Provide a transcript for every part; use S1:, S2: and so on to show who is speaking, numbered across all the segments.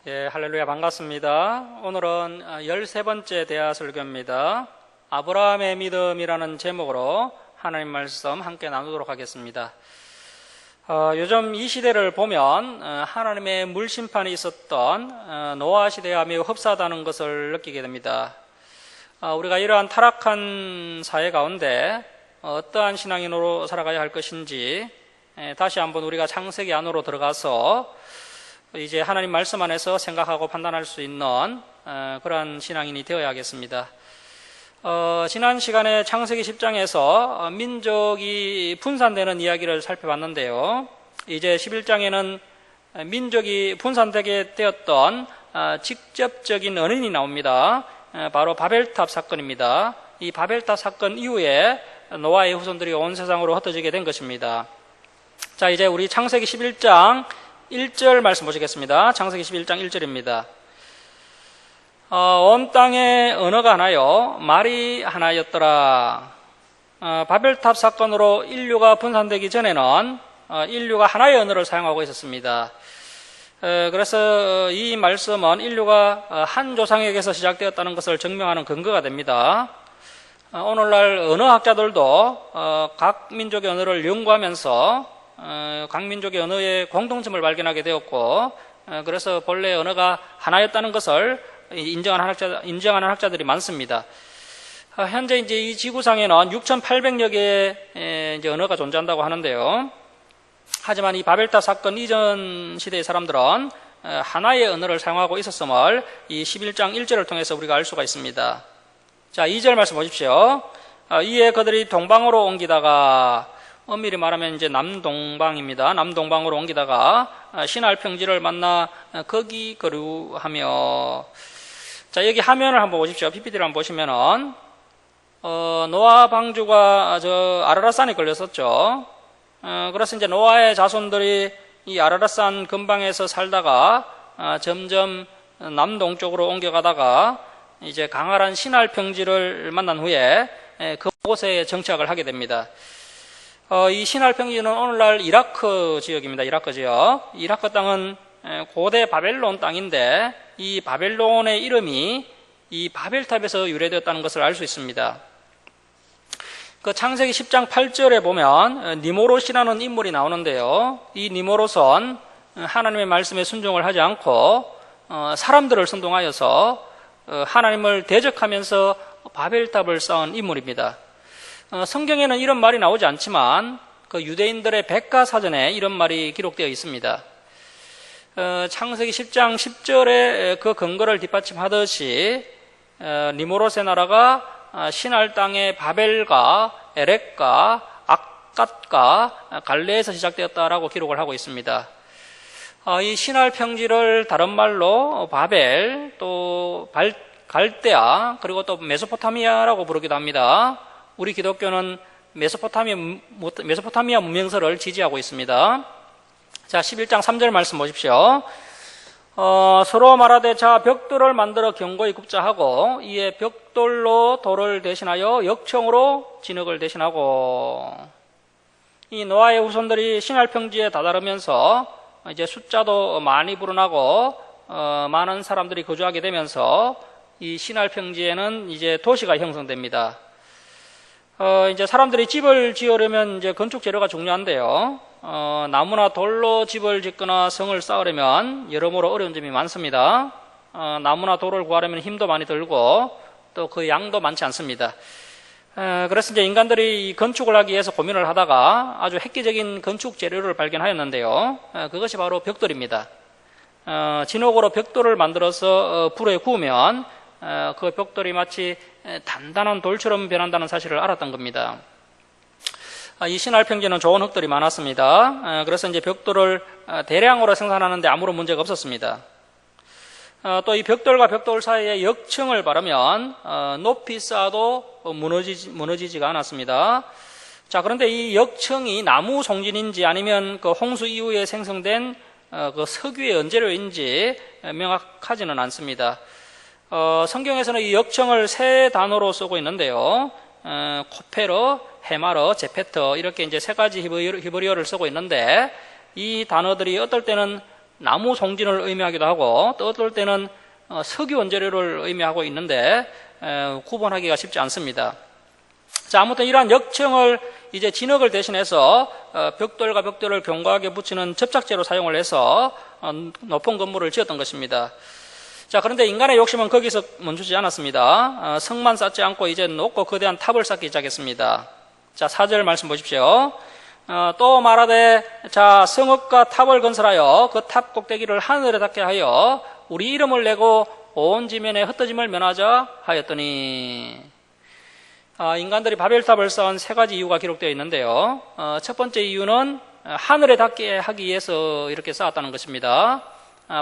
S1: 예, 할렐루야, 반갑습니다. 오늘은 13번째 대화 설교입니다. 아브라함의 믿음이라는 제목으로 하나님 말씀 함께 나누도록 하겠습니다. 요즘 이 시대를 보면 하나님의 물심판이 있었던 노아 시대와 매우 흡사하다는 것을 느끼게 됩니다. 우리가 이러한 타락한 사회 가운데 어떠한 신앙인으로 살아가야 할 것인지 다시 한번 우리가 창세기 안으로 들어가서 이제 하나님 말씀 안에서 생각하고 판단할 수 있는 그러한 신앙인이 되어야겠습니다. 지난 시간에 창세기 10장에서 민족이 분산되는 이야기를 살펴봤는데요. 이제 11장에는 민족이 분산되게 되었던 직접적인 언인이 나옵니다. 바로 바벨탑 사건입니다. 이 바벨탑 사건 이후에 노아의 후손들이 온 세상으로 흩어지게 된 것입니다. 자, 이제 우리 창세기 11장 1절 말씀 보시겠습니다. 창세기 11장 1절입니다. 온 땅에 언어가 하나요, 말이 하나였더라. 바벨탑 사건으로 인류가 분산되기 전에는 인류가 하나의 언어를 사용하고 있었습니다. 그래서 이 말씀은 인류가 한 조상에게서 시작되었다는 것을 증명하는 근거가 됩니다. 오늘날 언어학자들도 각 민족의 언어를 연구하면서 각 민족의 언어의 공통점을 발견하게 되었고, 그래서 본래 언어가 하나였다는 것을 인정하는 학자들이 많습니다. 현재 이제 이 지구상에는 6,800여 개의 이제 언어가 존재한다고 하는데요. 하지만 이 바벨탑 사건 이전 시대의 사람들은 하나의 언어를 사용하고 있었음을 이 11장 1절을 통해서 우리가 알 수가 있습니다. 자, 2절 말씀 보십시오. 이에 그들이 동방으로 옮기다가, 엄밀히 말하면 이제 남동방입니다. 남동방으로 옮기다가 시날 평지를 만나 거기 거류하며. 자, 여기 화면을 한번 보십시오. PPT를 한번 보시면은 노아 방주가 저 아라랏산에 걸렸었죠. 그래서 이제 노아의 자손들이 이 아라랏산 근방에서 살다가 점점 남동쪽으로 옮겨가다가 이제 강활한 시날 평지를 만난 후에 그곳에 정착을 하게 됩니다. 이 시날 평지는 오늘날 이라크 지역입니다. 이라크 지역. 이라크 땅은 고대 바벨론 땅인데 이 바벨론의 이름이 이 바벨탑에서 유래되었다는 것을 알 수 있습니다. 그 창세기 10장 8절에 보면 니모롯이라는 인물이 나오는데요. 이 니모롯은 하나님의 말씀에 순종을 하지 않고 사람들을 선동하여서 하나님을 대적하면서 바벨탑을 쌓은 인물입니다. 성경에는 이런 말이 나오지 않지만 그 유대인들의 백과사전에 이런 말이 기록되어 있습니다. 창세기 10장 10절에 그 근거를 뒷받침하듯이 니모롯의 나라가 시날 땅의 바벨과 에렉과 악갓과 갈레에서 시작되었다라고 기록을 하고 있습니다. 이 시날 평지를 다른 말로 바벨, 또 갈대아, 그리고 또 메소포타미아라고 부르기도 합니다. 우리 기독교는 메소포타미아 문명설을 지지하고 있습니다. 자, 11장 3절 말씀 보십시오. 서로 말하되 자 벽돌을 만들어 견고히 굽자 하고 이에 벽돌로 돌을 대신하여 역청으로 진흙을 대신하고. 이 노아의 후손들이 시날 평지에 다다르면서 이제 숫자도 많이 불어나고 많은 사람들이 거주하게 되면서 이 시날 평지에는 이제 도시가 형성됩니다. 이제 사람들이 집을 지으려면 이제 건축 재료가 중요한데요. 나무나 돌로 집을 짓거나 성을 쌓으려면 여러모로 어려운 점이 많습니다. 나무나 돌을 구하려면 힘도 많이 들고 또 그 양도 많지 않습니다. 그래서 이제 인간들이 건축을 하기 위해서 고민을 하다가 아주 획기적인 건축 재료를 발견하였는데요. 그것이 바로 벽돌입니다. 진흙으로 벽돌을 만들어서 불에 구우면 그 벽돌이 마치 단단한 돌처럼 변한다는 사실을 알았던 겁니다. 이 시날 평지는 좋은 흙들이 많았습니다. 그래서 이제 벽돌을 대량으로 생산하는데 아무런 문제가 없었습니다. 또 이 벽돌과 벽돌 사이에 역청을 바르면 높이 쌓아도 무너지지가 않았습니다. 자, 그런데 이 역청이 나무 송진인지 아니면 그 홍수 이후에 생성된 그 석유의 원재료인지 명확하지는 않습니다. 성경에서는 이 역청을 세 단어로 쓰고 있는데요. 코페르, 헤마르, 제페터 이렇게 이제 세 가지 히브리어를 쓰고 있는데 이 단어들이 어떨 때는 나무 송진을 의미하기도 하고 또 어떨 때는 석유 원재료를 의미하고 있는데 구분하기가 쉽지 않습니다. 자, 아무튼 이러한 역청을 이제 진흙을 대신해서 벽돌과 벽돌을 견고하게 붙이는 접착제로 사용을 해서 높은 건물을 지었던 것입니다. 자, 그런데 인간의 욕심은 거기서 멈추지 않았습니다. 성만 쌓지 않고 이제 높고 거대한 탑을 쌓기 시작했습니다. 자, 4절 말씀 보십시오. 또 말하되 자, 성읍과 탑을 건설하여 그 탑 꼭대기를 하늘에 닿게 하여 우리 이름을 내고 온 지면에 흩어짐을 면하자 하였더니, 인간들이 바벨탑을 쌓은 세 가지 이유가 기록되어 있는데요. 첫 번째 이유는 하늘에 닿게 하기 위해서 이렇게 쌓았다는 것입니다.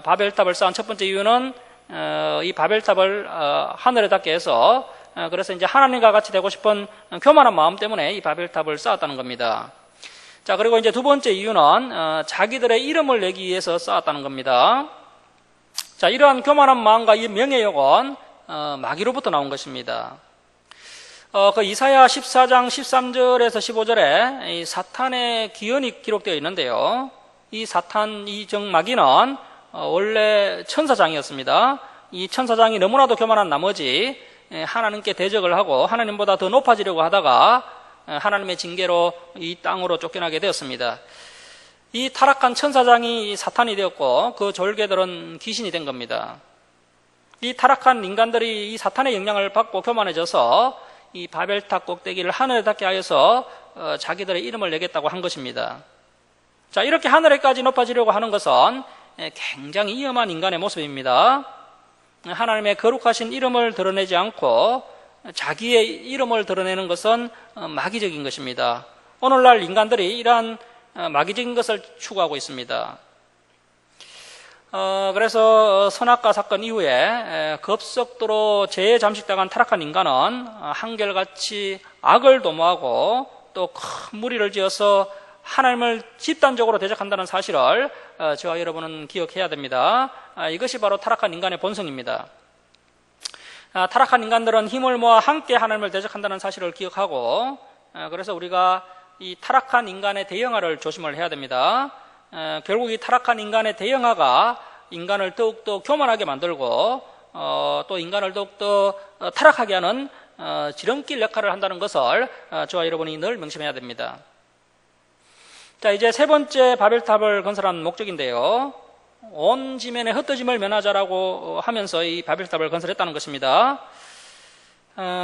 S1: 바벨탑을 쌓은 첫 번째 이유는 이 바벨탑을 하늘에 닿게 해서 그래서 이제 하나님과 같이 되고 싶은 교만한 마음 때문에 이 바벨탑을 쌓았다는 겁니다. 자, 그리고 이제 두 번째 이유는 자기들의 이름을 내기 위해서 쌓았다는 겁니다. 자, 이러한 교만한 마음과 이 명예욕은 마귀로부터 나온 것입니다. 그 이사야 14장 13절에서 15절에 이 사탄의 기언이 기록되어 있는데요. 이 사탄, 이 정마귀는 원래 천사장이었습니다. 이 천사장이 너무나도 교만한 나머지 하나님께 대적을 하고 하나님보다 더 높아지려고 하다가 하나님의 징계로 이 땅으로 쫓겨나게 되었습니다. 이 타락한 천사장이 사탄이 되었고 그 졸개들은 귀신이 된 겁니다. 이 타락한 인간들이 이 사탄의 영향을 받고 교만해져서 이 바벨탑 꼭대기를 하늘에 닿게 하여서 자기들의 이름을 내겠다고 한 것입니다. 자, 이렇게 하늘에까지 높아지려고 하는 것은 굉장히 위험한 인간의 모습입니다. 하나님의 거룩하신 이름을 드러내지 않고 자기의 이름을 드러내는 것은 마귀적인 것입니다. 오늘날 인간들이 이러한 마귀적인 것을 추구하고 있습니다. 그래서 선악과 사건 이후에 급속도로 죄에 잠식당한 타락한 인간은 한결같이 악을 도모하고 또 큰 무리를 지어서 하나님을 집단적으로 대적한다는 사실을 저와 여러분은 기억해야 됩니다. 이것이 바로 타락한 인간의 본성입니다. 타락한 인간들은 힘을 모아 함께 하나님을 대적한다는 사실을 기억하고 그래서 우리가 이 타락한 인간의 대형화를 조심을 해야 됩니다. 결국 이 타락한 인간의 대형화가 인간을 더욱더 교만하게 만들고 또 인간을 더욱더 타락하게 하는 지름길 역할을 한다는 것을 저와 여러분이 늘 명심해야 됩니다. 자, 이제 세 번째 바벨탑을 건설한 목적인데요. 온 지면에 흩어짐을 면하자라고 하면서 이 바벨탑을 건설했다는 것입니다.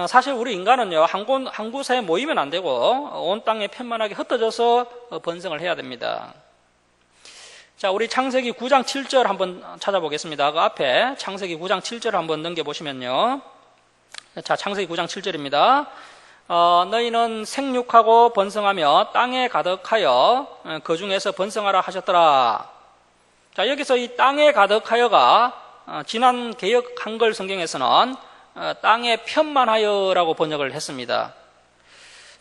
S1: 사실 우리 인간은요, 한 곳에 모이면 안 되고 온 땅에 편만하게 흩어져서 번성을 해야 됩니다. 자, 우리 창세기 9장 7절 한번 찾아보겠습니다. 그 앞에 창세기 9장 7절 한번 넘겨보시면요. 자, 창세기 9장 7절입니다. 너희는 생육하고 번성하며 땅에 가득하여 그 중에서 번성하라 하셨더라. 자, 여기서 이 땅에 가득하여가 지난 개역 한글 성경에서는 땅에 편만하여라고 번역을 했습니다.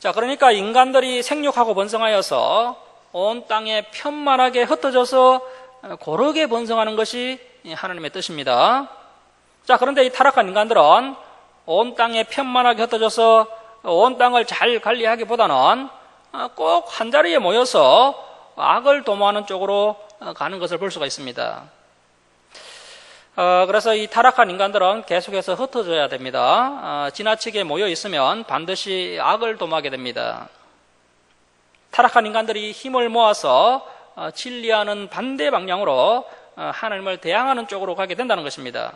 S1: 자, 그러니까 인간들이 생육하고 번성하여서 온 땅에 편만하게 흩어져서 고르게 번성하는 것이 하나님의 뜻입니다. 자, 그런데 이 타락한 인간들은 온 땅에 편만하게 흩어져서 온 땅을 잘 관리하기보다는 꼭 한자리에 모여서 악을 도모하는 쪽으로 가는 것을 볼 수가 있습니다. 그래서 이 타락한 인간들은 계속해서 흩어져야 됩니다. 지나치게 모여 있으면 반드시 악을 도모하게 됩니다. 타락한 인간들이 힘을 모아서 진리하는 반대 방향으로 하나님을 대항하는 쪽으로 가게 된다는 것입니다.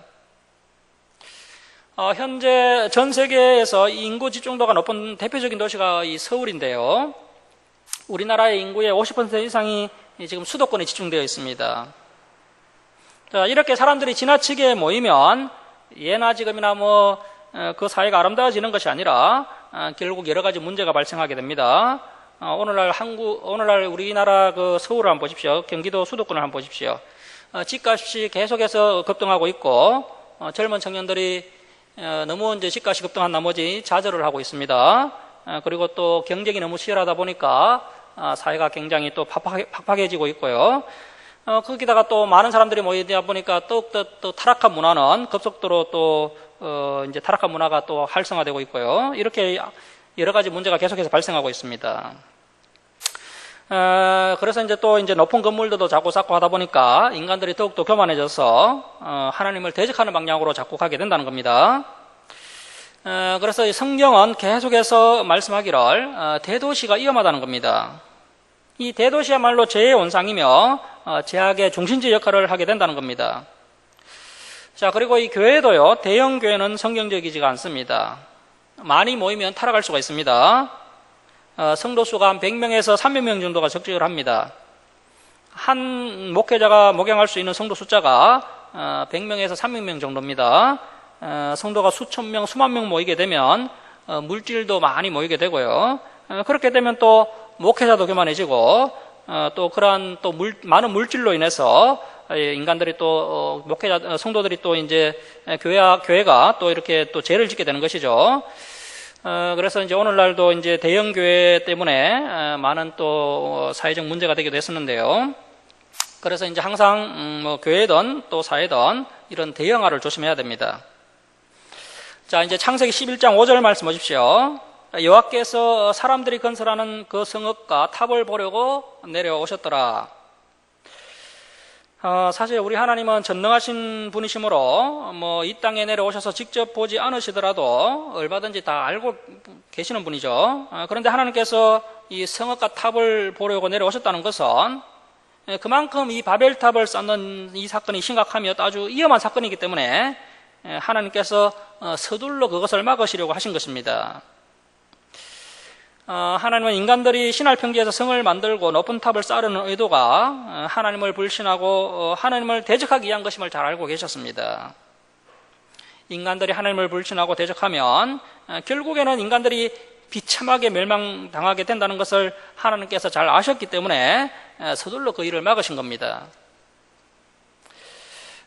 S1: 현재 전 세계에서 인구 집중도가 높은 대표적인 도시가 이 서울인데요. 우리나라의 인구의 50% 이상이 지금 수도권에 집중되어 있습니다. 자, 이렇게 사람들이 지나치게 모이면 예나 지금이나 그 사회가 아름다워지는 것이 아니라 결국 여러 가지 문제가 발생하게 됩니다. 오늘날 우리나라 그 서울을 한번 보십시오. 경기도 수도권을 한번 보십시오. 집값이 계속해서 급등하고 있고 젊은 청년들이 너무 이제 집값이 급등한 나머지 좌절을 하고 있습니다. 그리고 또 경쟁이 너무 치열하다 보니까 사회가 굉장히 또 팍팍해지고 있고요. 거기다가 또 많은 사람들이 모이다 보니까 또 타락한 문화는 급속도로 또 이제 타락한 문화가 또 활성화되고 있고요. 이렇게 여러 가지 문제가 계속해서 발생하고 있습니다. 그래서 이제 또 이제 높은 건물들도 자꾸 쌓고 하다 보니까 인간들이 더욱더 교만해져서 하나님을 대적하는 방향으로 자꾸 가게 된다는 겁니다. 그래서 이 성경은 계속해서 말씀하기를 대도시가 위험하다는 겁니다. 이 대도시야말로 죄의 원상이며 죄악의 중심지 역할을 하게 된다는 겁니다. 자, 그리고 이 교회도요, 대형 교회는 성경적이지가 않습니다. 많이 모이면 타락할 수가 있습니다. 성도 수가 한 100명에서 300명 정도가 적절합니다. 한 목회자가 목양할 수 있는 성도 숫자가 100명에서 300명 정도입니다. 성도가 수천 명, 수만 명 모이게 되면 물질도 많이 모이게 되고요. 그렇게 되면 또 목회자도 교만해지고 또 그러한 또 많은 물질로 인해서 인간들이 또 목회자 성도들이 또 이제 교회가 또 이렇게 또 죄를 짓게 되는 것이죠. 그래서 이제 오늘날도 이제 대형 교회 때문에 많은 또 사회적 문제가 되기도 했었는데요. 그래서 이제 항상 뭐 교회든 또 사회든 이런 대형화를 조심해야 됩니다. 자, 이제 창세기 11장 5절 말씀 보십시오. 여호와께서 사람들이 건설하는 그 성읍과 탑을 보려고 내려오셨더라. 사실 우리 하나님은 전능하신 분이시므로 뭐 이 땅에 내려오셔서 직접 보지 않으시더라도 얼마든지 다 알고 계시는 분이죠. 그런데 하나님께서 이 성읍과 탑을 보려고 내려오셨다는 것은 그만큼 이 바벨탑을 쌓는 이 사건이 심각하며 아주 위험한 사건이기 때문에 하나님께서 서둘러 그것을 막으시려고 하신 것입니다. 하나님은 인간들이 신할 평지에서 성을 만들고 높은 탑을 쌓으려는 의도가 하나님을 불신하고 하나님을 대적하기 위한 것임을 잘 알고 계셨습니다. 인간들이 하나님을 불신하고 대적하면 결국에는 인간들이 비참하게 멸망당하게 된다는 것을 하나님께서 잘 아셨기 때문에 서둘러 그 일을 막으신 겁니다.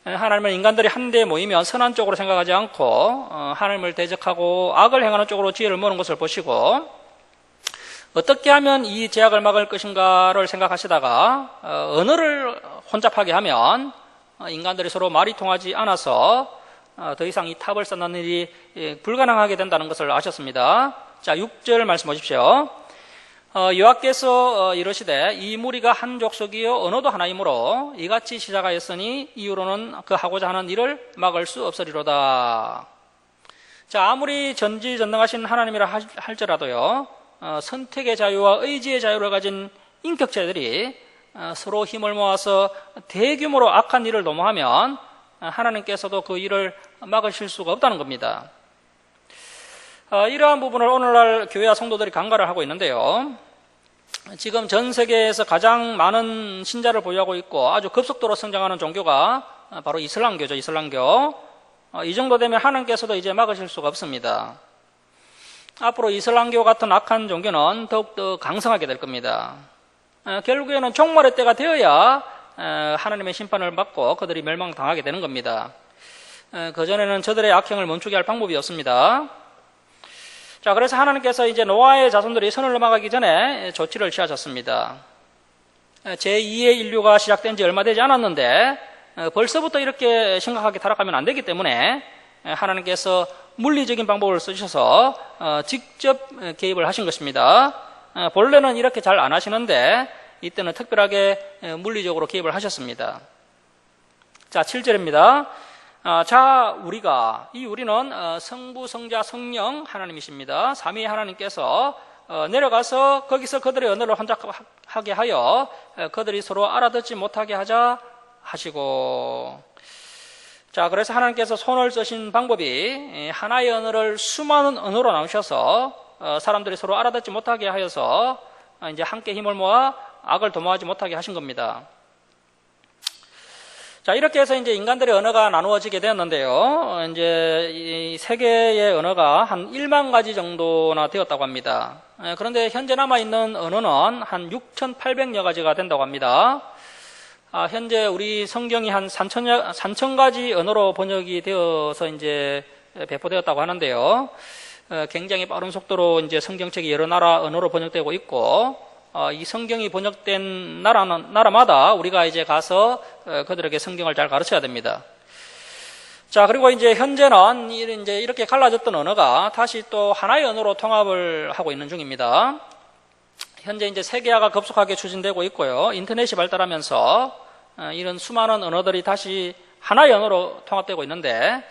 S1: 하나님은 인간들이 한데 모이면 선한 쪽으로 생각하지 않고 하나님을 대적하고 악을 행하는 쪽으로 지혜를 모는 것을 보시고 어떻게 하면 이 죄악을 막을 것인가를 생각하시다가 언어를 혼잡하게 하면 인간들이 서로 말이 통하지 않아서 더 이상 이 탑을 쌓는 일이 불가능하게 된다는 것을 아셨습니다. 자, 6절 말씀 보십시오. 여호와께서 이르시되 이 무리가 한 족속이요 언어도 하나이므로 이같이 시작하였으니 이후로는 그 하고자 하는 일을 막을 수 없으리로다. 자, 아무리 전지전능하신 하나님이라 할지라도요, 선택의 자유와 의지의 자유를 가진 인격체들이 서로 힘을 모아서 대규모로 악한 일을 도모하면 하나님께서도 그 일을 막으실 수가 없다는 겁니다. 이러한 부분을 오늘날 교회와 성도들이 간과를 하고 있는데요. 지금 전 세계에서 가장 많은 신자를 보유하고 있고 아주 급속도로 성장하는 종교가 바로 이슬람교죠. 이슬람교. 이 정도 되면 하나님께서도 이제 막으실 수가 없습니다. 앞으로 이슬람교 같은 악한 종교는 더욱더 강성하게 될 겁니다. 결국에는 종말의 때가 되어야 하나님의 심판을 받고 그들이 멸망당하게 되는 겁니다. 그전에는 저들의 악행을 멈추게 할 방법이 없습니다. 자, 그래서 하나님께서 이제 노아의 자손들이 선을 넘어가기 전에 조치를 취하셨습니다. 제2의 인류가 시작된 지 얼마 되지 않았는데 벌써부터 이렇게 심각하게 타락하면 안 되기 때문에 하나님께서 물리적인 방법을 쓰셔서 직접 개입을 하신 것입니다. 본래는 이렇게 잘 안 하시는데 이때는 특별하게 물리적으로 개입을 하셨습니다. 자, 7절입니다. 자, 우리는 성부, 성자, 성령 하나님이십니다. 삼위 하나님께서 내려가서 거기서 그들의 언어를 혼잡하게 하여 그들이 서로 알아듣지 못하게 하자 하시고, 자, 그래서 하나님께서 손을 쓰신 방법이 하나의 언어를 수많은 언어로 나누셔서 사람들이 서로 알아듣지 못하게 하여서 이제 함께 힘을 모아 악을 도모하지 못하게 하신 겁니다. 자, 이렇게 해서 이제 인간들의 언어가 나누어지게 되었는데요. 이제 이 세계의 언어가 한 1만 가지 정도나 되었다고 합니다. 그런데 현재 남아있는 언어는 한 6,800여 가지가 된다고 합니다. 현재 우리 성경이 한 3천 가지 언어로 번역이 되어서 이제 배포되었다고 하는데요. 굉장히 빠른 속도로 이제 성경책이 여러 나라 언어로 번역되고 있고, 이 성경이 번역된 나라마다 우리가 이제 가서 그들에게 성경을 잘 가르쳐야 됩니다. 자, 그리고 이제 현재는 이제 이렇게 갈라졌던 언어가 다시 또 하나의 언어로 통합을 하고 있는 중입니다. 현재 이제 세계화가 급속하게 추진되고 있고요. 인터넷이 발달하면서 이런 수많은 언어들이 다시 하나의 언어로 통합되고 있는데,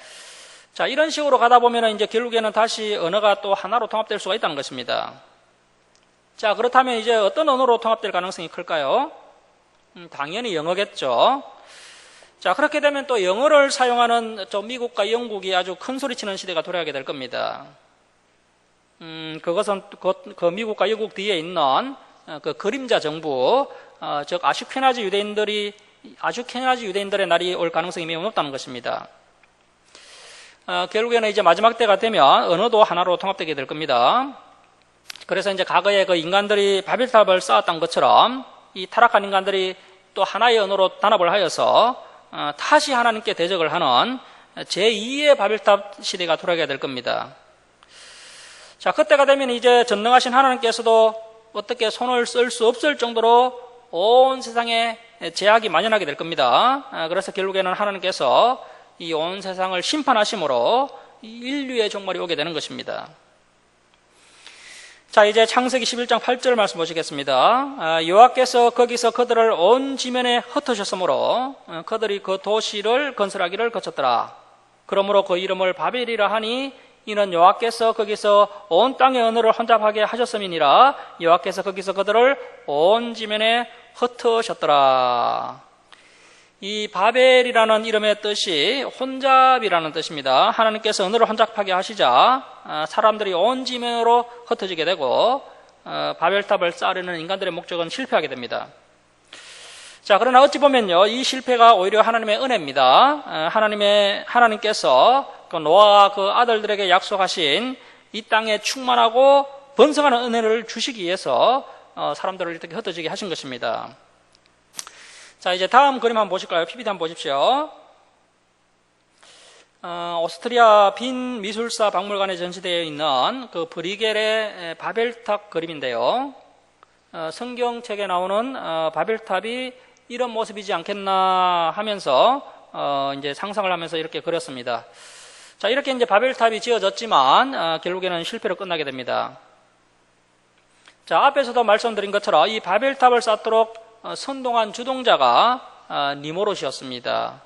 S1: 자, 이런 식으로 가다 보면 이제 결국에는 다시 언어가 또 하나로 통합될 수가 있다는 것입니다. 자, 그렇다면 이제 어떤 언어로 통합될 가능성이 클까요? 당연히 영어겠죠. 자, 그렇게 되면 또 영어를 사용하는 미국과 영국이 아주 큰 소리치는 시대가 돌아오게 될 겁니다. 그것은 그 미국과 영국 뒤에 있는 그 그림자 정부, 즉 아슈케나지 유대인들의 날이 올 가능성이 매우 높다는 것입니다. 결국에는 이제 마지막 때가 되면 언어도 하나로 통합되게 될 겁니다. 그래서 이제 과거에 그 인간들이 바벨탑을 쌓았던 것처럼 이 타락한 인간들이 또 하나의 언어로 단합을 하여서 다시 하나님께 대적을 하는 제2의 바벨탑 시대가 돌아오게 될 겁니다. 자, 그때가 되면 이제 전능하신 하나님께서도 어떻게 손을 쓸 수 없을 정도로 온 세상에 제약이 만연하게 될 겁니다. 그래서 결국에는 하나님께서 이 온 세상을 심판하심으로 인류의 종말이 오게 되는 것입니다. 자, 이제 창세기 11장 8절 말씀 보시겠습니다. 여호와께서 거기서 그들을 온 지면에 흩으셨으므로 그들이 그 도시를 건설하기를 거쳤더라. 그러므로 그 이름을 바벨이라 하니 이는 여호와께서 거기서 온 땅의 언어를 혼잡하게 하셨음이니라. 여호와께서 거기서 그들을 온 지면에 흩으셨더라. 이 바벨이라는 이름의 뜻이 혼잡이라는 뜻입니다. 하나님께서 언어를 혼잡하게 하시자 사람들이 온 지면으로 흩어지게 되고 바벨탑을 쌓으려는 인간들의 목적은 실패하게 됩니다. 자, 그러나 어찌 보면요, 이 실패가 오히려 하나님의 은혜입니다. 하나님께서 그 노아와 그 아들들에게 약속하신 이 땅에 충만하고 번성하는 은혜를 주시기 위해서 사람들을 이렇게 흩어지게 하신 것입니다. 자, 이제 다음 그림 한번 보실까요? PPT 한번 보십시오. 오스트리아 빈 미술사 박물관에 전시되어 있는 그 브리겔의 바벨탑 그림인데요. 성경책에 나오는 바벨탑이 이런 모습이지 않겠나 하면서 이제 상상을 하면서 이렇게 그렸습니다. 자, 이렇게 이제 바벨탑이 지어졌지만 결국에는 실패로 끝나게 됩니다. 자, 앞에서도 말씀드린 것처럼 이 바벨탑을 쌓도록 선동한 주동자가 니모롯이었습니다.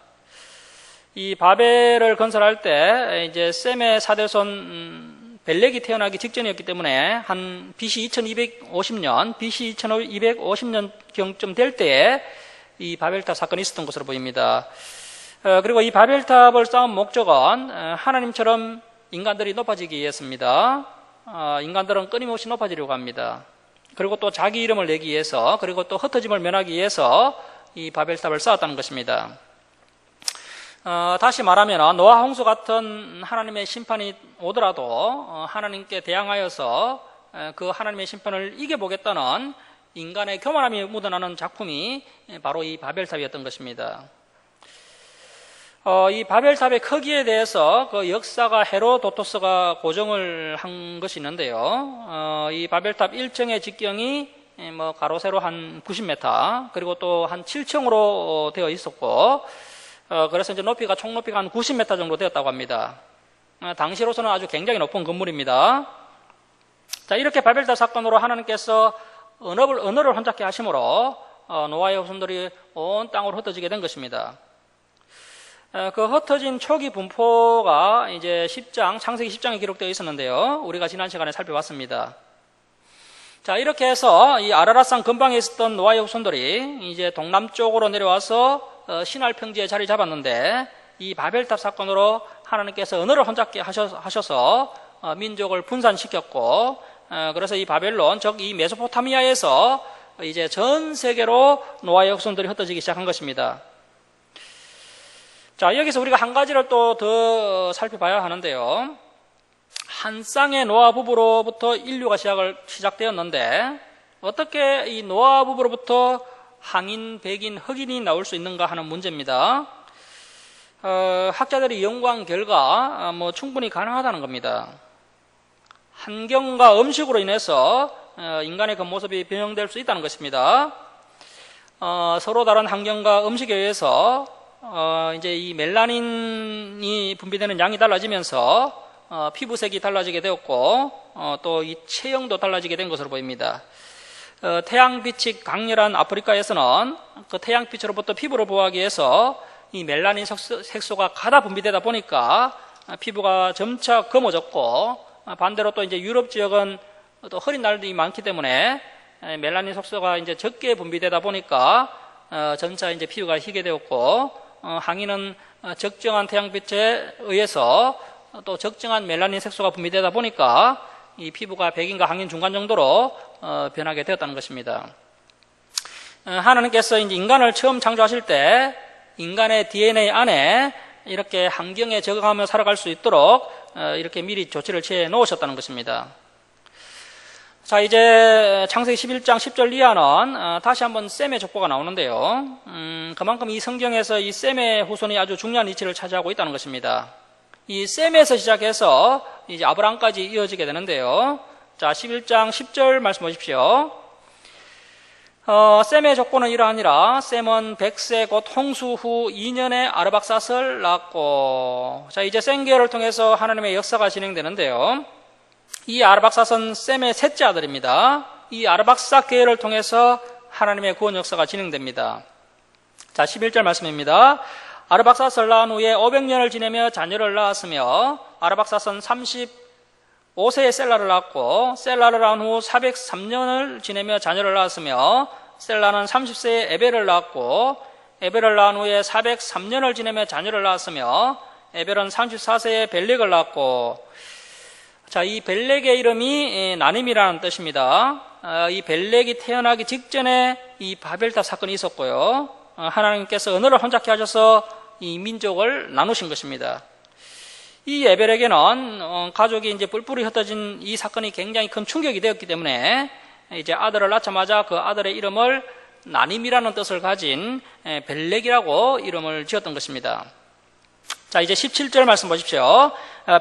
S1: 이 바벨을 건설할 때 이제 셈의 사대손 벨렉이 태어나기 직전이었기 때문에 한 BC 2250년, BC 2250년경쯤 될 때에 이 바벨탑 사건이 있었던 것으로 보입니다. 그리고 이 바벨탑을 쌓은 목적은 하나님처럼 인간들이 높아지기 위해서입니다. 인간들은 끊임없이 높아지려고 합니다. 그리고 또 자기 이름을 내기 위해서, 그리고 또 흩어짐을 면하기 위해서 이 바벨탑을 쌓았다는 것입니다. 다시 말하면 노아 홍수 같은 하나님의 심판이 오더라도 하나님께 대항하여서 그 하나님의 심판을 이겨보겠다는 인간의 교만함이 묻어나는 작품이 바로 이 바벨탑이었던 것입니다. 이 바벨탑의 크기에 대해서 그 역사가 헤로도토스가 고정을 한 것이 있는데요. 이 바벨탑 1층의 직경이 뭐 가로 세로 한 90m, 그리고 또 한 7층으로 되어 있었고, 그래서 이제 높이가 총 높이가 한 90m 정도 되었다고 합니다. 당시로서는 아주 굉장히 높은 건물입니다. 자, 이렇게 바벨탑 사건으로 하나님께서 언어를 혼잡게 하심으로 노아의 후손들이 온 땅으로 흩어지게 된 것입니다. 그 흩어진 초기 분포가 이제 창세기 10장에 기록되어 있었는데요. 우리가 지난 시간에 살펴봤습니다. 자, 이렇게 해서 이 아라랏산 근방에 있었던 노아의 후손들이 이제 동남쪽으로 내려와서 시날 평지에 자리 잡았는데, 이 바벨탑 사건으로 하나님께서 언어를 혼잡게 하셔서 민족을 분산시켰고, 그래서 이 바벨론, 즉 이 메소포타미아에서 이제 전 세계로 노아의 후손들이 흩어지기 시작한 것입니다. 자, 여기서 우리가 한 가지를 또 더 살펴봐야 하는데요. 한 쌍의 노아 부부로부터 인류가 시작되었는데, 어떻게 이 노아 부부로부터 항인, 백인, 흑인이 나올 수 있는가 하는 문제입니다. 학자들이 연구한 결과 충분히 가능하다는 겁니다. 환경과 음식으로 인해서 인간의 그 모습이 변형될 수 있다는 것입니다. 서로 다른 환경과 음식에 의해서 이제 이 멜라닌이 분비되는 양이 달라지면서 피부색이 달라지게 되었고 또 이 체형도 달라지게 된 것으로 보입니다. 태양빛이 강렬한 아프리카에서는 그 태양빛으로부터 피부를 보호하기 위해서 이 멜라닌 색소가 가다 분비되다 보니까 피부가 점차 검어졌고, 반대로 또 이제 유럽 지역은 또 흐린 날들이 많기 때문에 멜라닌 색소가 이제 적게 분비되다 보니까 점차 이제 피부가 희게 되었고, 항인은 적정한 태양빛에 의해서 또 적정한 멜라닌 색소가 분비되다 보니까 이 피부가 백인과 항인 중간 정도로 변하게 되었다는 것입니다. 하나님께서 이제 인간을 처음 창조하실 때 인간의 DNA 안에 이렇게 환경에 적응하며 살아갈 수 있도록 이렇게 미리 조치를 취해 놓으셨다는 것입니다. 자, 이제 창세기 11장 10절 이하는 다시 한번 셈의 족보가 나오는데요. 그만큼 이 성경에서 이 셈의 후손이 아주 중요한 위치를 차지하고 있다는 것입니다. 이 셈에서 시작해서 이제 아브라함까지 이어지게 되는데요. 자, 11장 10절 말씀 보십시오. 셈의 족보는 이러하니라. 셈은 100세 곧 홍수 후 2년에 아르박삿을 낳았고. 자, 이제 셈계를 통해서 하나님의 역사가 진행되는데요. 이 아르박삿은 셈의 셋째 아들입니다. 이 아르박삿 계열을 통해서 하나님의 구원 역사가 진행됩니다. 자, 11절 말씀입니다. 아르박삿을 낳은 후에 500년을 지내며 자녀를 낳았으며, 아르박삿은 35세에 셀라를 낳았고, 셀라를 낳은 후 403년을 지내며 자녀를 낳았으며, 셀라는 30세에 에벨을 낳았고, 에벨을 낳은 후에 403년을 지내며 자녀를 낳았으며, 에벨은 34세에 벨렉을 낳았고. 자, 이 벨렉의 이름이 나님이라는 뜻입니다. 이 벨렉이 태어나기 직전에 이 바벨탑 사건이 있었고요. 하나님께서 언어를 혼잡케 하셔서 이 민족을 나누신 것입니다. 이 에벨에게는 가족이 이제 뿔뿔이 흩어진 이 사건이 굉장히 큰 충격이 되었기 때문에 이제 아들을 낳자마자 그 아들의 이름을 나님이라는 뜻을 가진 벨렉이라고 이름을 지었던 것입니다. 자, 이제 17절 말씀 보십시오.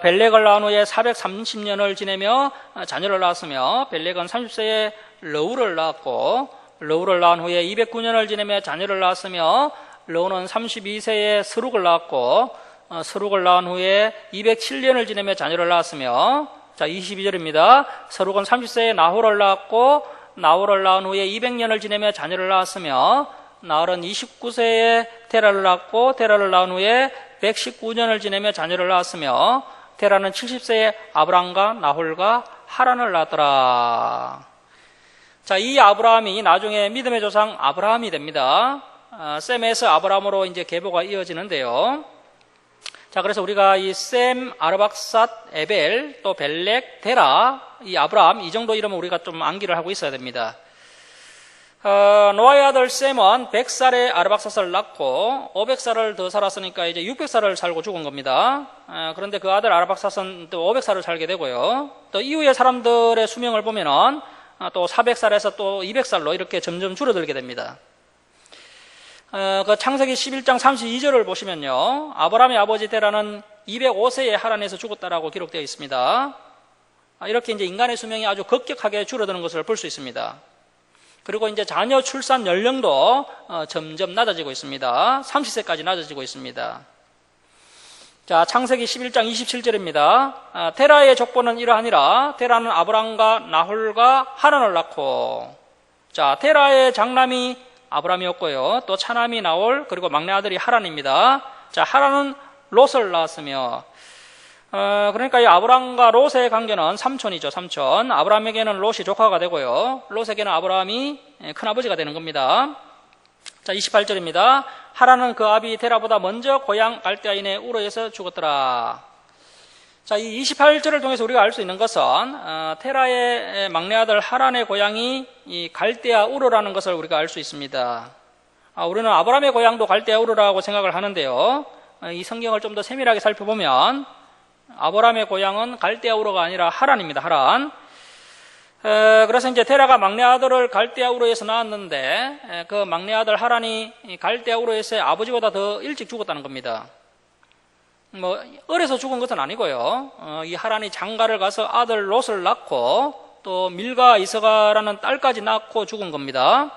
S1: 벨렉을 낳은 후에 430년을 지내며 자녀를 낳았으며, 벨렉은 30세에 러우를 낳았고, 러우를 낳은 후에 209년을 지내며 자녀를 낳았으며, 러우는 32세에 스룩을 낳았고, 스룩을 낳은 후에 207년을 지내며 자녀를 낳았으며, 자, 22절입니다. 스룩은 30세에 나홀을 낳았고, 나홀을 낳은 후에 200년을 지내며 자녀를 낳았으며, 나홀은 29세에 테라를 낳았고, 테라를 낳은 후에 119년을 지내며 자녀를 낳았으며, 테라는 70세에 아브람과 나홀과 하란을 낳았더라. 자, 이 아브라함이 나중에 믿음의 조상 아브라함이 됩니다. 셈에서 아브라함으로 이제 계보가 이어지는데요. 자, 그래서 우리가 이 셈, 아르박삿, 에벨, 또 벨렉, 데라, 이 아브라함, 이 정도 이름은 우리가 좀 암기를 하고 있어야 됩니다. 노아의 아들 셈은 100살에 아르박삿을 낳고 500살을 더 살았으니까 이제 600살을 살고 죽은 겁니다. 그런데 그 아들 아르박삿은 또 500살을 살게 되고요. 또 이후의 사람들의 수명을 보면은 또 400살에서 또 200살로 이렇게 점점 줄어들게 됩니다. 그 창세기 11장 32절을 보시면요. 아브라함의 아버지 데라는 205세에 하란에서 죽었다라고 기록되어 있습니다. 이렇게 이제 인간의 수명이 아주 급격하게 줄어드는 것을 볼 수 있습니다. 그리고 이제 자녀 출산 연령도 점점 낮아지고 있습니다. 30세까지 낮아지고 있습니다. 자, 창세기 11장 27절입니다. 테라의 족보는 이러하니라. 테라는 아브람과 나홀과 하란을 낳고. 자, 테라의 장남이 아브람이었고요. 또 차남이 나홀, 그리고 막내 아들이 하란입니다. 자, 하란은 롯을 낳았으며, 그러니까 이 아브람과 롯의 관계는 삼촌이죠, 삼촌. 아브람에게는 롯이 조카가 되고요. 롯에게는 아브람이 큰아버지가 되는 겁니다. 자, 28절입니다. 하란은 그 아비 데라보다 먼저 고향 갈대아인의 우르에서 죽었더라. 자, 이 28절을 통해서 우리가 알 수 있는 것은 테라의 막내 아들 하란의 고향이 이 갈대아 우르라는 것을 우리가 알 수 있습니다. 우리는 아브람의 고향도 갈대아 우르라고 생각을 하는데요. 이 성경을 좀 더 세밀하게 살펴보면 아브람의 고향은 갈대아 우르가 아니라 하란입니다. 하란. 그래서 이제 테라가 막내 아들을 갈대아 우르에서 낳았는데 그 막내 아들 하란이 갈대아 우르에서의 아버지보다 더 일찍 죽었다는 겁니다. 뭐 어려서 죽은 것은 아니고요. 이 하란이 장가를 가서 아들 롯을 낳고 또 밀가 이스가라는 딸까지 낳고 죽은 겁니다.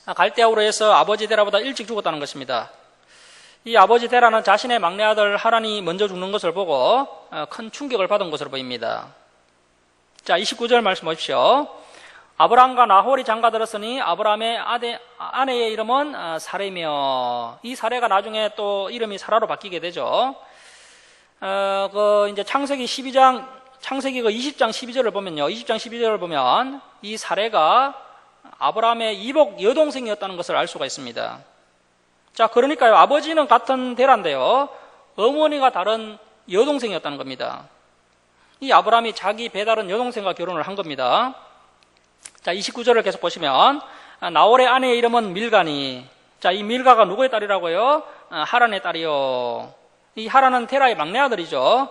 S1: 갈대아 우르에서 아버지 데라보다 일찍 죽었다는 것입니다. 이 아버지 데라는 자신의 막내 아들 하란이 먼저 죽는 것을 보고 큰 충격을 받은 것으로 보입니다. 자, 29절 말씀 보십시오. 아브라함과 나홀이 장가들었으니 아브라함의 아내의 이름은 사레며, 이 사레가 나중에 또 이름이 사라로 바뀌게 되죠. 이제 창세기 20장 12절을 보면요. 20장 12절을 보면 이 사레가 아브라함의 이복 여동생이었다는 것을 알 수가 있습니다. 자, 그러니까요. 아버지는 같은 데란데요. 어머니가 다른 여동생이었다는 겁니다. 이 아브라함이 자기 배다른 여동생과 결혼을 한 겁니다. 자, 29절을 계속 보시면 나홀의 아내의 이름은 밀가니. 자, 이 밀가가 누구의 딸이라고요? 하란의 딸이요. 이 하란은 테라의 막내 아들이죠.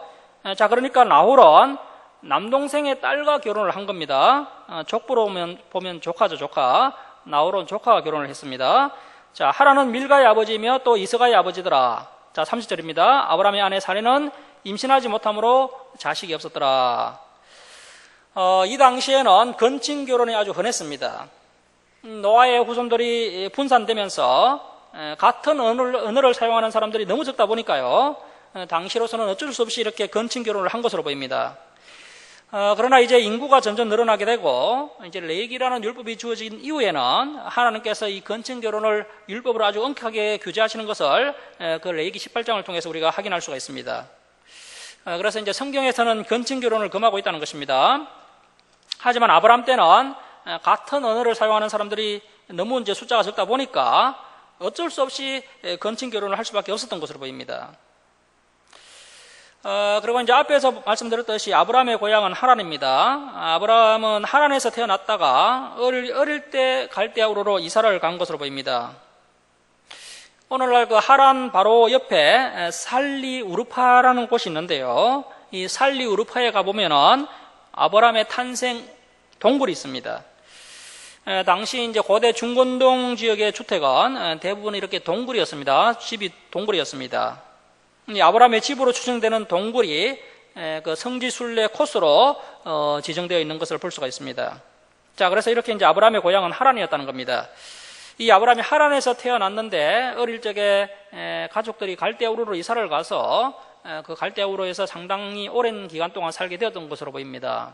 S1: 자, 그러니까 나홀은 남동생의 딸과 결혼을 한 겁니다. 족보로 보면 조카죠, 조카. 나홀은 조카와 결혼을 했습니다. 자, 하란은 밀가의 아버지이며 또 이스가의 아버지더라. 자, 30절입니다. 아브라함의 아내 사레는 임신하지 못함으로 자식이 없었더라. 이 당시에는 건친 결혼이 아주 흔했습니다. 노아의 후손들이 분산되면서 같은 언어를 사용하는 사람들이 너무 적다 보니까요. 당시로서는 어쩔 수 없이 이렇게 건친 결혼을 한 것으로 보입니다. 그러나 이제 인구가 점점 늘어나게 되고 이제 레위기라는 율법이 주어진 이후에는 하나님께서 이 건친 결혼을 율법으로 아주 엄격하게 규제하시는 것을 그 레위기 18장을 통해서 우리가 확인할 수가 있습니다. 그래서 이제 성경에서는 건친 결혼을 금하고 있다는 것입니다. 하지만 아브라함 때는 같은 언어를 사용하는 사람들이 너무 이제 숫자가 적다 보니까 어쩔 수 없이 건친 결혼을 할 수밖에 없었던 것으로 보입니다. 그리고 이제 앞에서 말씀드렸듯이 아브라함의 고향은 하란입니다. 아브라함은 하란에서 태어났다가 어릴 때 갈대아 우르로 이사를 간 것으로 보입니다. 오늘날 그 하란 바로 옆에 살리 우르파라는 곳이 있는데요. 이 살리 우르파에 가보면은 아브라함의 탄생 동굴이 있습니다. 당시 이제 고대 중건동 지역의 주택은 대부분 이렇게 동굴이었습니다. 집이 동굴이었습니다. 이 아브라함의 집으로 추정되는 동굴이 그 성지 순례 코스로 지정되어 있는 것을 볼 수가 있습니다. 자, 그래서 이렇게 이제 아브라함의 고향은 하란이었다는 겁니다. 이 아브라함이 하란에서 태어났는데 어릴 적에 가족들이 갈대아 우르로 이사를 가서 그 갈대아 우르에서 상당히 오랜 기간 동안 살게 되었던 것으로 보입니다.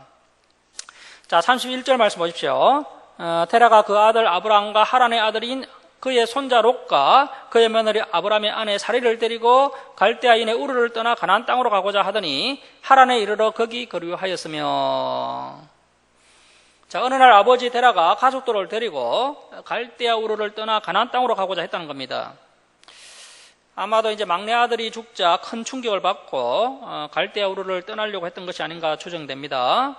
S1: 자, 31절 말씀 보십시오. 테라가 그 아들 아브라함과 하란의 아들인 그의 손자 롯과 그의 며느리 아브라함의 아내 사리를 데리고 갈대아인의 우르를 떠나 가나안 땅으로 가고자 하더니 하란에 이르러 거기 거류하였으며. 자, 어느 날 아버지 테라가 가족들을 데리고 갈대아 우르를 떠나 가나안 땅으로 가고자 했다는 겁니다. 아마도 이제 막내 아들이 죽자 큰 충격을 받고 갈대아 우르를 떠나려고 했던 것이 아닌가 추정됩니다.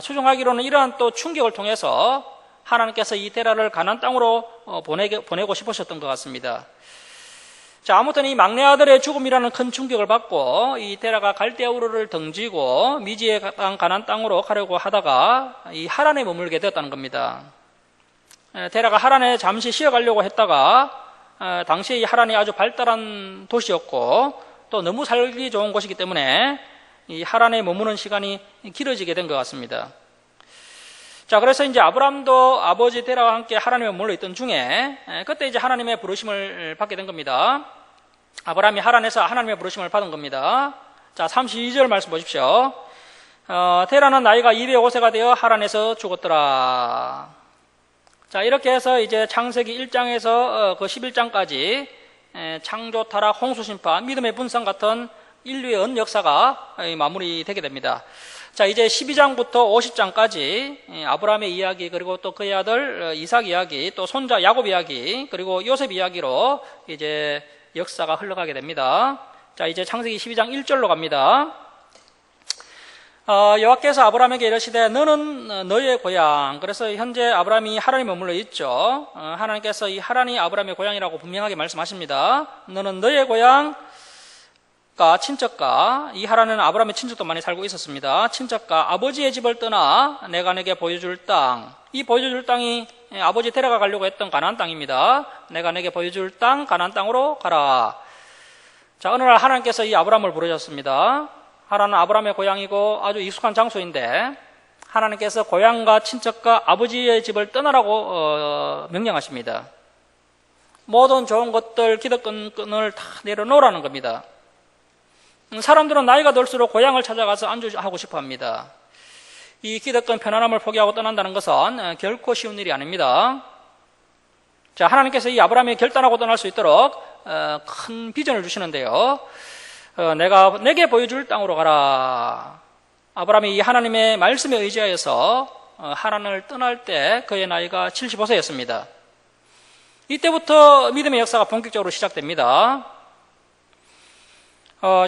S1: 추정하기로는 이러한 또 충격을 통해서 하나님께서 이 테라를 가나안 땅으로 보내고 싶으셨던 것 같습니다. 자, 아무튼 이 막내 아들의 죽음이라는 큰 충격을 받고 이 테라가 갈대아 우르를 등지고 미지의 땅 가나안 땅으로 가려고 하다가 이 하란에 머물게 되었다는 겁니다. 테라가 하란에 잠시 쉬어가려고 했다가 당시에 이 하란이 아주 발달한 도시였고 또 너무 살기 좋은 곳이기 때문에 이 하란에 머무는 시간이 길어지게 된 것 같습니다. 자, 그래서 이제 아브라함도 아버지 테라와 함께 하란에 머물러 있던 중에 그때 이제 하나님의 부르심을 받게 된 겁니다. 아브라함이 하란에서 하나님의 부르심을 받은 겁니다. 자, 32절 말씀 보십시오. 테라는 나이가 205세가 되어 하란에서 죽었더라. 자, 이렇게 해서 이제 창세기 1장에서 그 11장까지 창조, 타락, 홍수 심판, 믿음의 분산 같은 인류의 언역사가 마무리되게 됩니다. 자, 이제 12장부터 50장까지 아브라함의 이야기, 그리고 또 그의 아들 이삭 이야기, 또 손자 야곱 이야기, 그리고 요셉 이야기로 이제 역사가 흘러가게 됩니다. 자, 이제 창세기 12장 1절로 갑니다. 여호와께서 아브라함에게 이르시되 너는 너의 고향. 그래서 현재 아브라함이 하란에 머물러 있죠. 하나님께서 이 하란이 아브라함의 고향이라고 분명하게 말씀하십니다. 너는 너의 고향, 친척가, 이 하란에는 아브라함의 친척도 많이 살고 있었습니다. 친척가 아버지의 집을 떠나 내가 내게 보여줄 땅, 이 보여줄 땅이 아버지 데려가 가려고 했던 가나안 땅입니다. 내가 내게 보여줄 땅 가나안 땅으로 가라. 자, 어느 날 하나님께서 이 아브라함을 부르셨습니다. 하란은 아브라함의 고향이고 아주 익숙한 장소인데 하나님께서 고향과 친척과 아버지의 집을 떠나라고 명령하십니다. 모든 좋은 것들, 기득권을 다 내려놓으라는 겁니다. 사람들은 나이가 들수록 고향을 찾아가서 안주하고 싶어 합니다. 이 기득권 편안함을 포기하고 떠난다는 것은 결코 쉬운 일이 아닙니다. 자, 하나님께서 이 아브라함이 결단하고 떠날 수 있도록 큰 비전을 주시는데요. 내게 보여줄 땅으로 가라. 아브라함이 이 하나님의 말씀에 의지하여서 하란을 떠날 때 그의 나이가 75세였습니다. 이때부터 믿음의 역사가 본격적으로 시작됩니다.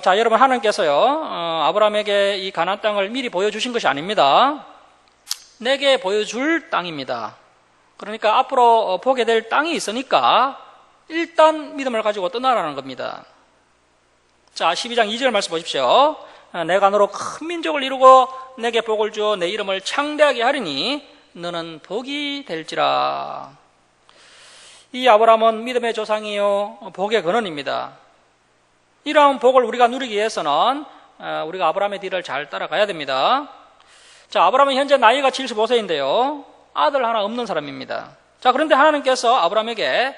S1: 자, 여러분, 하나님께서요, 아브라함에게 이 가나안 땅을 미리 보여주신 것이 아닙니다. 내게 보여줄 땅입니다. 그러니까 앞으로 보게 될 땅이 있으니까 일단 믿음을 가지고 떠나라는 겁니다. 자, 12장 2절 말씀 보십시오. 내가 너로 큰 민족을 이루고 내게 복을 주어 내 이름을 창대하게 하리니 너는 복이 될지라. 이 아브라함은 믿음의 조상이요 복의 근원입니다. 이러한 복을 우리가 누리기 위해서는 우리가 아브라함의 뒤를 잘 따라가야 됩니다. 자, 아브라함은 현재 나이가 75세인데요. 아들 하나 없는 사람입니다. 자, 그런데 하나님께서 아브라함에게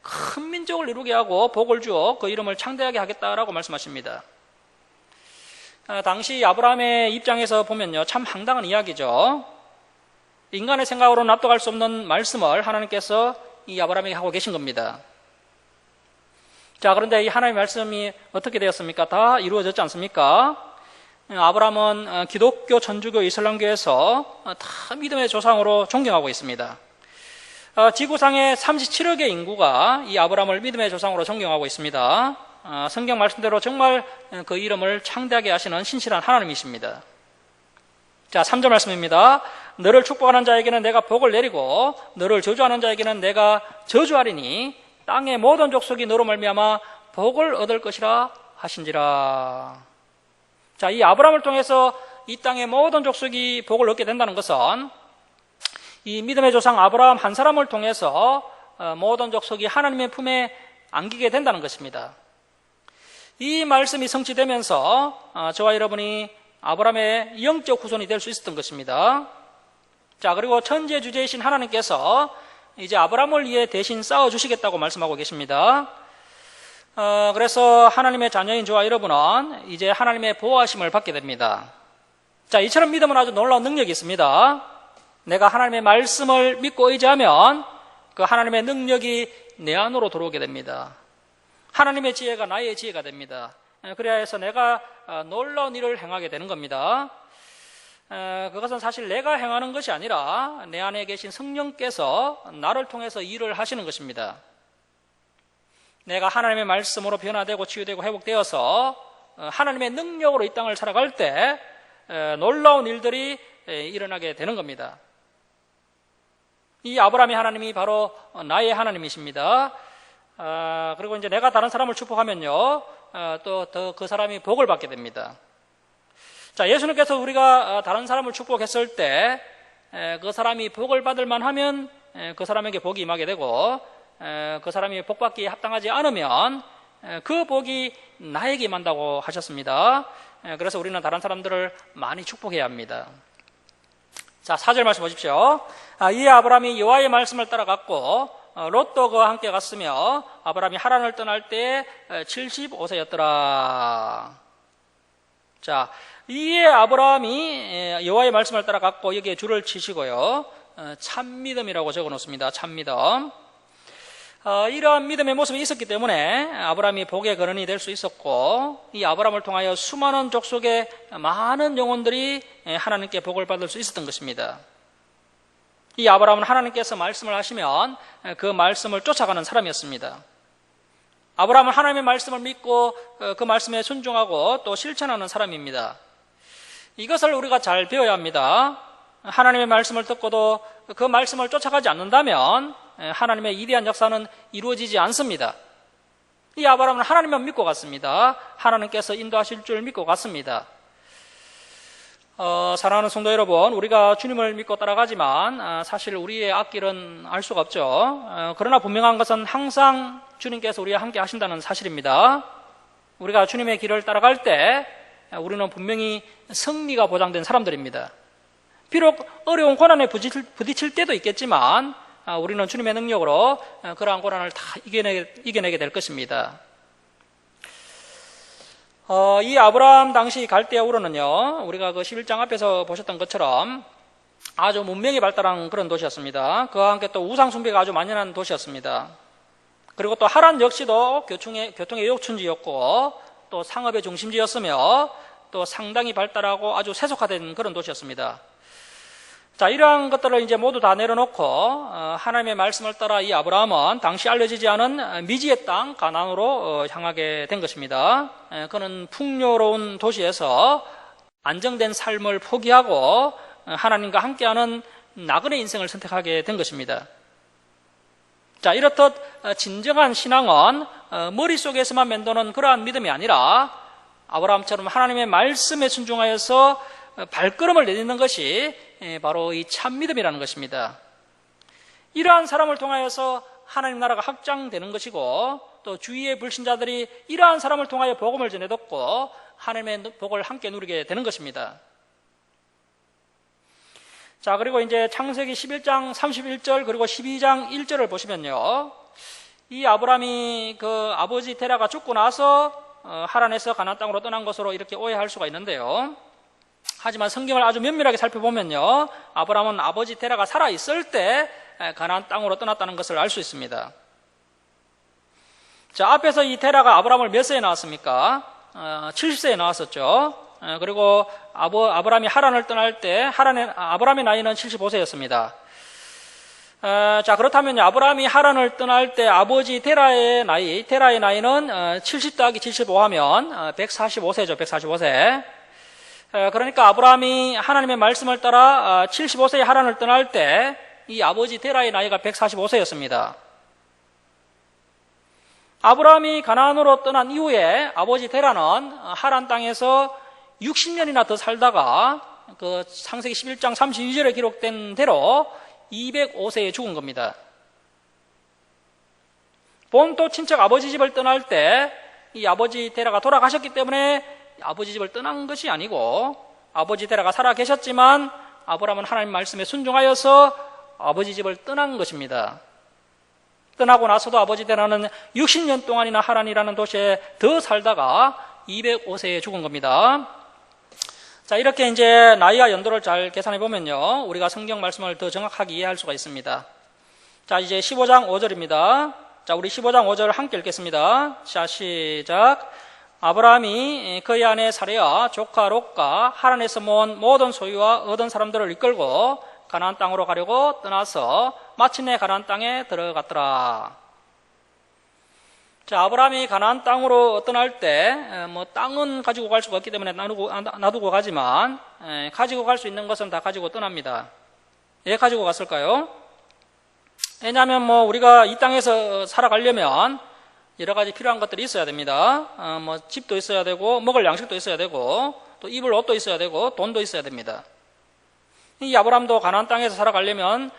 S1: 큰 민족을 이루게 하고 복을 주어 그 이름을 창대하게 하겠다라고 말씀하십니다. 당시 아브라함의 입장에서 보면요, 참 황당한 이야기죠. 인간의 생각으로 납득할 수 없는 말씀을 하나님께서 이 아브라함에게 하고 계신 겁니다. 자, 그런데 이 하나님의 말씀이 어떻게 되었습니까? 다 이루어졌지 않습니까? 아브라함은 기독교, 천주교, 이슬람교에서 다 믿음의 조상으로 존경하고 있습니다. 지구상의 37억의 인구가 이 아브라함을 믿음의 조상으로 존경하고 있습니다. 성경 말씀대로 정말 그 이름을 창대하게 하시는 신실한 하나님이십니다. 자, 3절 말씀입니다. 너를 축복하는 자에게는 내가 복을 내리고 너를 저주하는 자에게는 내가 저주하리니 땅의 모든 족속이 너로 말미암아 복을 얻을 것이라 하신지라. 자, 이 아브라함을 통해서 이 땅의 모든 족속이 복을 얻게 된다는 것은 이 믿음의 조상 아브라함 한 사람을 통해서 모든 족속이 하나님의 품에 안기게 된다는 것입니다. 이 말씀이 성취되면서 저와 여러분이 아브라함의 영적 후손이 될 수 있었던 것입니다. 자, 그리고 천지주제이신 하나님께서 이제 아브라함을 위해 대신 싸워주시겠다고 말씀하고 계십니다. 그래서 하나님의 자녀인 저와 여러분은 이제 하나님의 보호하심을 받게 됩니다. 자, 이처럼 믿음은 아주 놀라운 능력이 있습니다. 내가 하나님의 말씀을 믿고 의지하면 그 하나님의 능력이 내 안으로 들어오게 됩니다. 하나님의 지혜가 나의 지혜가 됩니다. 그래야 해서 내가 놀라운 일을 행하게 되는 겁니다. 그것은 사실 내가 행하는 것이 아니라 내 안에 계신 성령께서 나를 통해서 일을 하시는 것입니다. 내가 하나님의 말씀으로 변화되고 치유되고 회복되어서 하나님의 능력으로 이 땅을 살아갈 때 놀라운 일들이 일어나게 되는 겁니다. 이 아브라함의 하나님이 바로 나의 하나님이십니다. 그리고 이제 내가 다른 사람을 축복하면요, 또 더 그 사람이 복을 받게 됩니다. 자, 예수님께서 우리가 다른 사람을 축복했을 때 그 사람이 복을 받을 만하면 그 사람에게 복이 임하게 되고 그 사람이 복받기에 합당하지 않으면 그 복이 나에게 임한다고 하셨습니다. 그래서 우리는 다른 사람들을 많이 축복해야 합니다. 자, 4절 말씀 보십시오. 이에 아브라함이 여호와의 말씀을 따라갔고 롯도 그와 함께 갔으며 아브라함이 하란을 떠날 때 75세였더라. 자, 이에 아브라함이 여호와의 말씀을 따라갔고, 여기에 줄을 치시고요, 참믿음이라고 적어놓습니다. 참믿음. 이러한 믿음의 모습이 있었기 때문에 아브라함이 복의 근원이 될 수 있었고, 이 아브라함을 통하여 수많은 족속의 많은 영혼들이 하나님께 복을 받을 수 있었던 것입니다. 이 아브라함은 하나님께서 말씀을 하시면 그 말씀을 쫓아가는 사람이었습니다. 아브라함은 하나님의 말씀을 믿고 그 말씀에 순종하고 또 실천하는 사람입니다. 이것을 우리가 잘 배워야 합니다. 하나님의 말씀을 듣고도 그 말씀을 쫓아가지 않는다면 하나님의 위대한 역사는 이루어지지 않습니다. 이 아브라함은 하나님만 믿고 갔습니다. 하나님께서 인도하실 줄 믿고 갔습니다. 사랑하는 성도 여러분, 우리가 주님을 믿고 따라가지만 사실 우리의 앞길은 알 수가 없죠. 그러나 분명한 것은 항상 주님께서 우리와 함께 하신다는 사실입니다. 우리가 주님의 길을 따라갈 때 우리는 분명히 승리가 보장된 사람들입니다. 비록 어려운 고난에 부딪힐 때도 있겠지만 우리는 주님의 능력으로 그러한 고난을 다 이겨내게 될 것입니다. 이 아브라함 당시 갈대아 우르는요, 우리가 그 11장 앞에서 보셨던 것처럼 아주 문명이 발달한 그런 도시였습니다. 그와 함께 또 우상숭배가 아주 만연한 도시였습니다. 그리고 또 하란 역시도 교통의 요충지였고 또 상업의 중심지였으며 또 상당히 발달하고 아주 세속화된 그런 도시였습니다. 자, 이러한 것들을 이제 모두 다 내려놓고 하나님의 말씀을 따라 이 아브라함은 당시 알려지지 않은 미지의 땅 가나안으로 향하게 된 것입니다. 그는 풍요로운 도시에서 안정된 삶을 포기하고 하나님과 함께하는 나그네 인생을 선택하게 된 것입니다. 자, 이렇듯 진정한 신앙은 머릿속에서만 맴도는 그러한 믿음이 아니라 아브라함처럼 하나님의 말씀에 순종하여서 발걸음을 내딛는 것이 바로 이 참 믿음이라는 것입니다. 이러한 사람을 통하여서 하나님 나라가 확장되는 것이고 또 주위의 불신자들이 이러한 사람을 통하여 복음을 전해듣고 하나님의 복을 함께 누리게 되는 것입니다. 자, 그리고 이제 창세기 11장 31절 그리고 12장 1절을 보시면요, 이 아브라함이 그 아버지 테라가 죽고 나서 하란에서 가나안 땅으로 떠난 것으로 이렇게 오해할 수가 있는데요. 하지만 성경을 아주 면밀하게 살펴보면요, 아브라함은 아버지 테라가 살아있을 때 가나안 땅으로 떠났다는 것을 알 수 있습니다. 자, 앞에서 이 테라가 아브라함을 몇 세에 낳았습니까? 70세에 낳았었죠. 그리고 아브라함이 하란을 떠날 때 아브라함의 나이는 75세였습니다. 자, 그렇다면 아브라함이 하란을 떠날 때 아버지 테라의 나이는 70 더하기 75 하면 145세죠. 145세. 그러니까 아브라함이 하나님의 말씀을 따라 75세에 하란을 떠날 때 이 아버지 테라의 나이가 145세였습니다. 아브라함이 가나안으로 떠난 이후에 아버지 테라는 하란 땅에서 60년이나 더 살다가 그 창세기 11장 32절에 기록된 대로 205세에 죽은 겁니다. 본토 친척 아버지 집을 떠날 때 이 아버지 테라가 돌아가셨기 때문에 아버지 집을 떠난 것이 아니고 아버지 테라가 살아 계셨지만 아브라함은 하나님 말씀에 순종하여서 아버지 집을 떠난 것입니다. 떠나고 나서도 아버지 테라는 60년 동안이나 하란이라는 도시에 더 살다가 205세에 죽은 겁니다. 자, 이렇게 이제 나이와 연도를 잘 계산해 보면요, 우리가 성경 말씀을 더 정확하게 이해할 수가 있습니다. 자, 이제 15장 5절입니다. 자, 우리 15장 5절 함께 읽겠습니다. 자, 시작. 아브라함이 그의 아내 사레와 조카 롯과 하란에서 모은 모든 소유와 얻은 사람들을 이끌고 가나안 땅으로 가려고 떠나서 마침내 가나안 땅에 들어갔더라. 자, 아브라함이 가나안 땅으로 떠날 때 땅은 가지고 갈 수가 없기 때문에 놔두고 가지만 가지고 갈 수 있는 것은 다 가지고 떠납니다. 왜 가지고 갔을까요? 왜냐하면 우리가 이 땅에서 살아가려면 여러 가지 필요한 것들이 있어야 됩니다. 집도 있어야 되고 먹을 양식도 있어야 되고 또 입을 옷도 있어야 되고 돈도 있어야 됩니다. 이 아브라함도 가나안 땅에서 살아가려면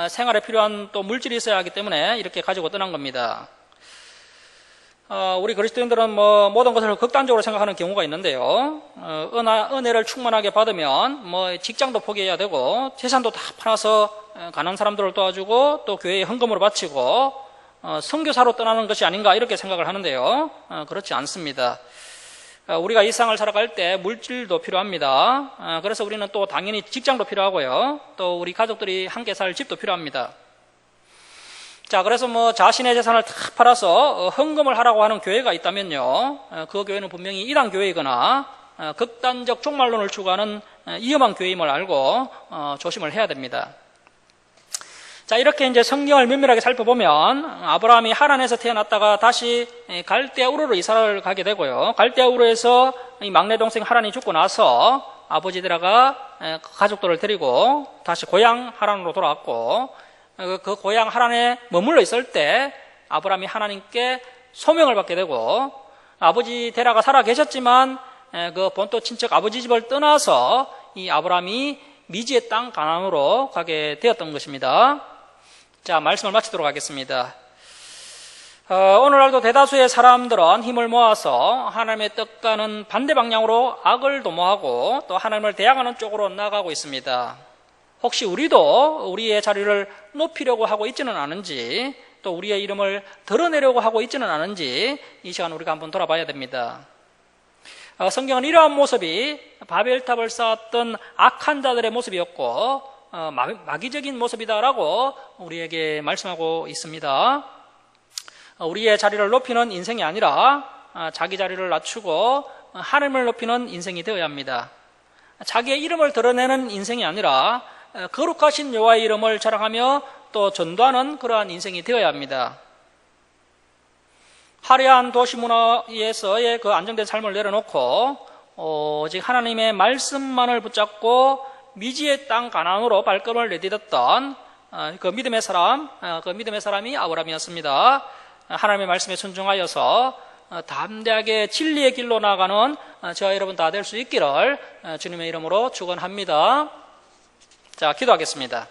S1: 생활에 필요한 또 물질이 있어야 하기 때문에 이렇게 가지고 떠난 겁니다. 우리 그리스도인들은 모든 것을 극단적으로 생각하는 경우가 있는데요. 은혜를 충만하게 받으면 직장도 포기해야 되고 재산도 다 팔아서 가난한 사람들을 도와주고 또 교회에 헌금으로 바치고 선교사로 떠나는 것이 아닌가 이렇게 생각을 하는데요. 그렇지 않습니다. 우리가 이 세상을 살아갈 때 물질도 필요합니다. 그래서 우리는 또 당연히 직장도 필요하고요. 또 우리 가족들이 함께 살 집도 필요합니다. 자, 그래서 자신의 재산을 다 팔아서 헌금을 하라고 하는 교회가 있다면요, 그 교회는 분명히 이단 교회이거나 극단적 종말론을 추구하는 위험한 교회임을 알고 조심을 해야 됩니다. 자, 이렇게 이제 성경을 면밀하게 살펴보면 아브라함이 하란에서 태어났다가 다시 갈대아 우르로 이사를 가게 되고요. 갈대아 우르에서 이 막내 동생 하란이 죽고 나서 아버지 데라가 가족들을 데리고 다시 고향 하란으로 돌아왔고, 그 고향 하란에 머물러 있을 때 아브라함이 하나님께 소명을 받게 되고, 아버지 데라가 살아 계셨지만 그 본토 친척 아버지 집을 떠나서 이 아브라함이 미지의 땅 가나안으로 가게 되었던 것입니다. 자, 말씀을 마치도록 하겠습니다. 오늘날도 대다수의 사람들은 힘을 모아서 하나님의 뜻과는 반대 방향으로 악을 도모하고 또 하나님을 대항하는 쪽으로 나아가고 있습니다. 혹시 우리도 우리의 자리를 높이려고 하고 있지는 않은지, 또 우리의 이름을 드러내려고 하고 있지는 않은지 이 시간 우리가 한번 돌아봐야 됩니다. 성경은 이러한 모습이 바벨탑을 쌓았던 악한 자들의 모습이었고 마귀적인 모습이다라고 우리에게 말씀하고 있습니다. 우리의 자리를 높이는 인생이 아니라 자기 자리를 낮추고 하나님을 높이는 인생이 되어야 합니다. 자기의 이름을 드러내는 인생이 아니라 거룩하신 여호와의 이름을 자랑하며 또 전도하는 그러한 인생이 되어야 합니다. 화려한 도시 문화에서의 그 안정된 삶을 내려놓고 오직 하나님의 말씀만을 붙잡고 미지의 땅 가나안으로 발걸음을 내딛었던 그 믿음의 사람이 아브라함이었습니다. 하나님의 말씀에 순종하여서 담대하게 진리의 길로 나아가는 저와 여러분 다 될 수 있기를 주님의 이름으로 축원합니다. 자, 기도하겠습니다.